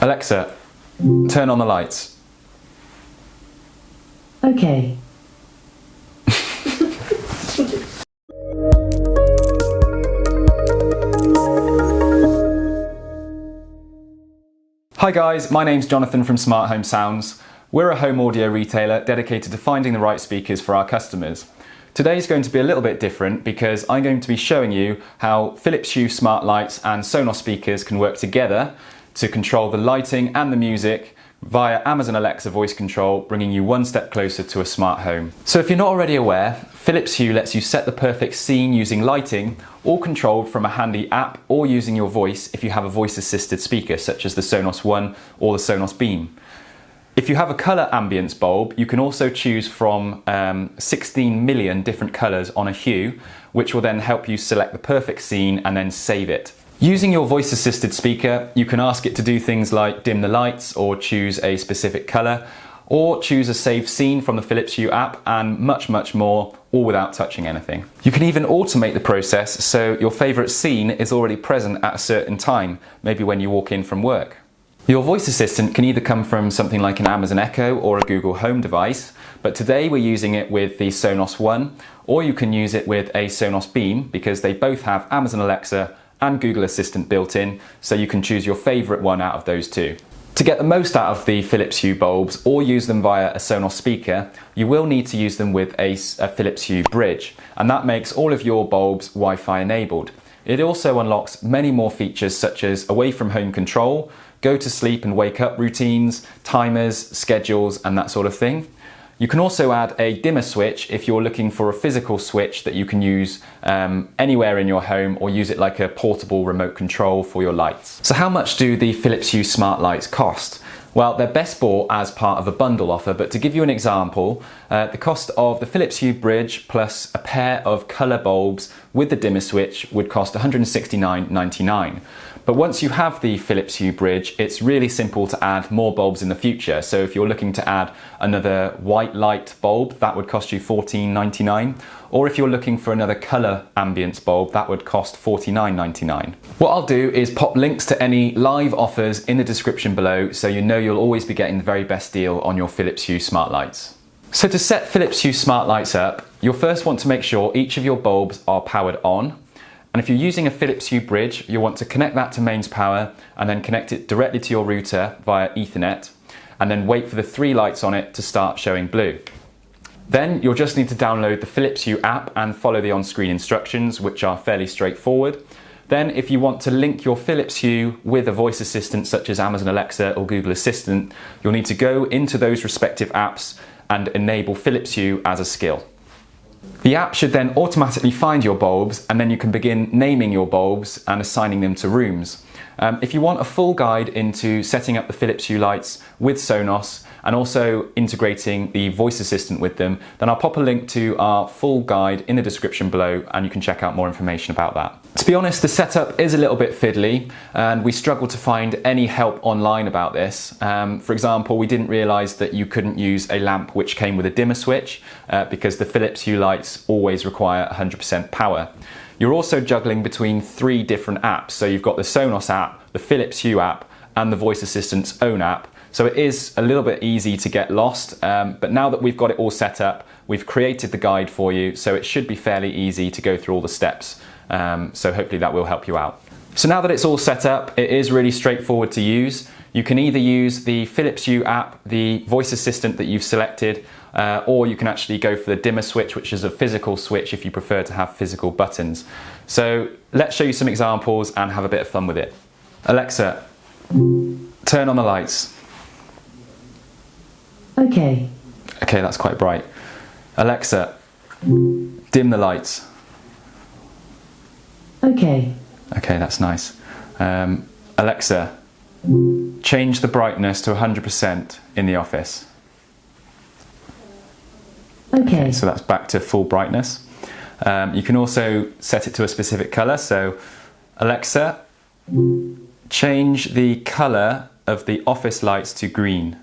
Alexa, turn on the lights. Okay. Hi guys, my name's Jonathan from Smart Home Sounds. We're a home audio retailer dedicated to finding the right speakers for our customers. Today's going to be a little bit different because I'm going to be showing you how Philips Hue smart lights and Sonos speakers can work together to control the lighting and the music via Amazon Alexa voice control, bringing you one step closer to a smart home. So if you're not already aware, Philips Hue lets you set the perfect scene using lighting, all controlled from a handy app or using your voice if you have a voice-assisted speaker such as the Sonos One or the Sonos Beam. If you have a colour ambience bulb, you can also choose from 16 million different colours on a Hue, which will then help you select the perfect scene and then save it. Using your voice-assisted speaker, you can ask it to do things like dim the lights or choose a specific colour, or choose a saved scene from the Philips Hue app, and much more, all without touching anything. You can even automate the process so your favourite scene is already present at a certain time, maybe when you walk in from work. Your voice assistant can either come from something like an Amazon Echo or a Google Home device, but today we're using it with the Sonos One, or you can use it with a Sonos Beam because they both have Amazon Alexa and Google Assistant built in, so you can choose your favourite one out of those two. To get the most out of the Philips Hue bulbs or use them via a Sonos speaker, you will need to use them with a Philips Hue bridge, and that makes all of your bulbs Wi-Fi enabled. It also unlocks many more features such as away from home control, go to sleep and wake up routines, timers, schedules and that sort of thing. You can also add a dimmer switch if you're looking for a physical switch that you can use anywhere in your home, or use it like a portable remote control for your lights. So how much do the Philips Hue smart lights cost? Well, they're best bought as part of a bundle offer, but to give you an example, the cost of the Philips Hue bridge plus a pair of colour bulbs with the dimmer switch would cost $169.99. But once you have the Philips Hue bridge, it's really simple to add more bulbs in the future. So if you're looking to add another white light bulb, that would cost you $14.99. Or if you're looking for another colour ambience bulb, that would cost $49.99. What I'll do is pop links to any live offers in the description below, so you know you'll always be getting the very best deal on your Philips Hue smart lights. So to set Philips Hue smart lights up, you'll first want to make sure each of your bulbs are powered on. And if you're using a Philips Hue bridge, you'll want to connect that to mains power and then connect it directly to your router via Ethernet, and then wait for the 3 lights on it to start showing blue. Then you'll just need to download the Philips Hue app and follow the on-screen instructions, which are fairly straightforward. Then if you want to link your Philips Hue with a voice assistant such as Amazon Alexa or Google Assistant, you'll need to go into those respective apps and enable Philips Hue as a skill. The app should then automatically find your bulbs, and then you can begin naming your bulbs and assigning them to rooms. If you want a full guide into setting up the Philips Hue lights with Sonos and also integrating the voice assistant with them, then I'll pop a link to our full guide in the description below and you can check out more information about that. To be honest, the setup is a little bit fiddly and we struggled to find any help online about this. For example, we didn't realise that you couldn't use a lamp which came with a dimmer switch because the Philips Hue lights always require 100% power. You're also juggling between 3 different apps. So you've got the Sonos app, the Philips Hue app and the voice assistant's own app. So it is a little bit easy to get lost, but now that we've got it all set up, we've created the guide for you, so it should be fairly easy to go through all the steps. So hopefully that will help you out. So now that it's all set up, it is really straightforward to use. You can either use the Philips Hue app, the voice assistant that you've selected, or you can actually go for the dimmer switch, which is a physical switch if you prefer to have physical buttons. So let's show you some examples and have a bit of fun with it. Alexa, turn on the lights. Okay. Okay, that's quite bright. Alexa, dim the lights. Okay. Okay, that's nice. Alexa, change the brightness to 100% in the office. Okay. So that's back to full brightness. You can also set it to a specific colour. So Alexa, change the colour of the office lights to green.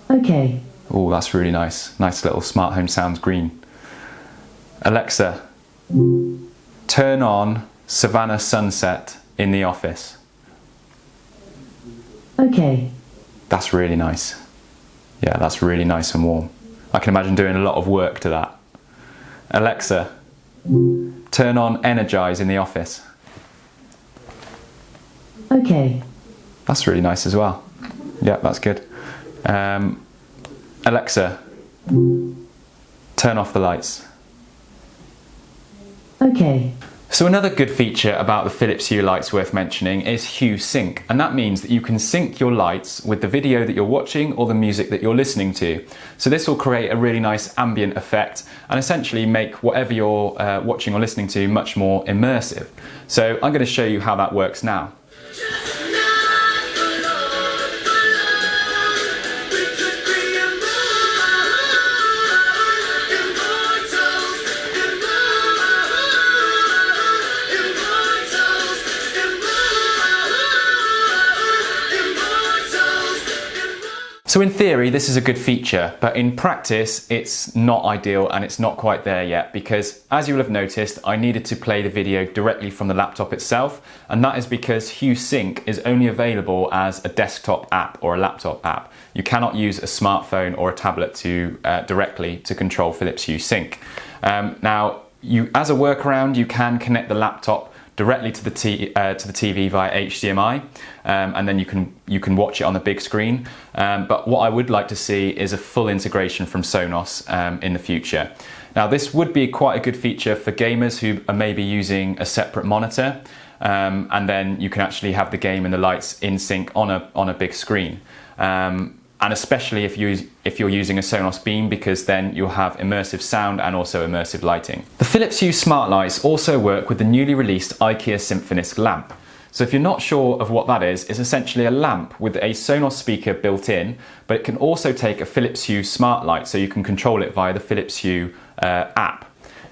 Okay. Oh, that's really nice. Nice little smart home sounds green. Alexa, turn on Savannah Sunset in the office. Okay. That's really nice. Yeah, that's really nice and warm. I can imagine doing a lot of work to that. Alexa, turn on Energize in the office. Okay. That's really nice as well. Yeah, that's good. Alexa, turn off the lights. Okay. So another good feature about the Philips Hue lights worth mentioning is Hue Sync, and that means that you can sync your lights with the video that you're watching or the music that you're listening to. So this will create a really nice ambient effect and essentially make whatever you're watching or listening to much more immersive. So I'm going to show you how that works now. So in theory, this is a good feature, but in practice, it's not ideal and it's not quite there yet because, as you will have noticed, I needed to play the video directly from the laptop itself, and that is because Hue Sync is only available as a desktop app or a laptop app. You cannot use a smartphone or a tablet directly to control Philips Hue Sync. Now, as a workaround, you can connect the laptop directly to the TV via HDMI, and then you can watch it on the big screen. But what I would like to see is a full integration from Sonos in the future. Now, this would be quite a good feature for gamers who are maybe using a separate monitor, and then you can actually have the game and the lights in sync on a big screen. And especially if you're using a Sonos Beam, because then you'll have immersive sound and also immersive lighting. The Philips Hue smart lights also work with the newly released IKEA Symphonist lamp. So if you're not sure of what that is, it's essentially a lamp with a Sonos speaker built in, but it can also take a Philips Hue smart light, so you can control it via the Philips Hue app.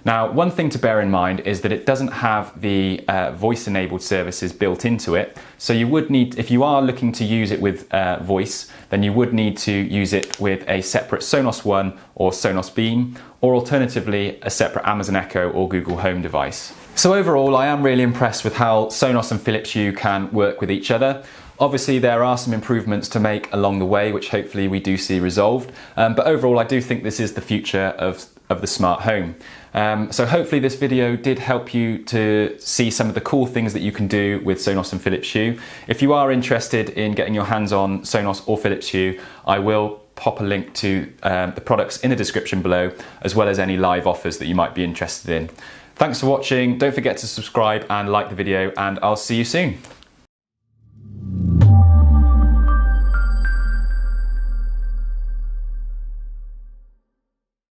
Now, one thing to bear in mind is that it doesn't have the voice-enabled services built into it. So you would need, if you are looking to use it with voice, then you would need to use it with a separate Sonos One or Sonos Beam, or alternatively, a separate Amazon Echo or Google Home device. So overall, I am really impressed with how Sonos and Philips Hue can work with each other. Obviously, there are some improvements to make along the way, which hopefully we do see resolved. But overall, I do think this is the future of the smart home. So hopefully this video did help you to see some of the cool things that you can do with Sonos and Philips Hue. If you are interested in getting your hands on Sonos or Philips Hue, I will pop a link to the products in the description below, as well as any live offers that you might be interested in. Thanks for watching. Don't forget to subscribe and like the video, and I'll see you soon.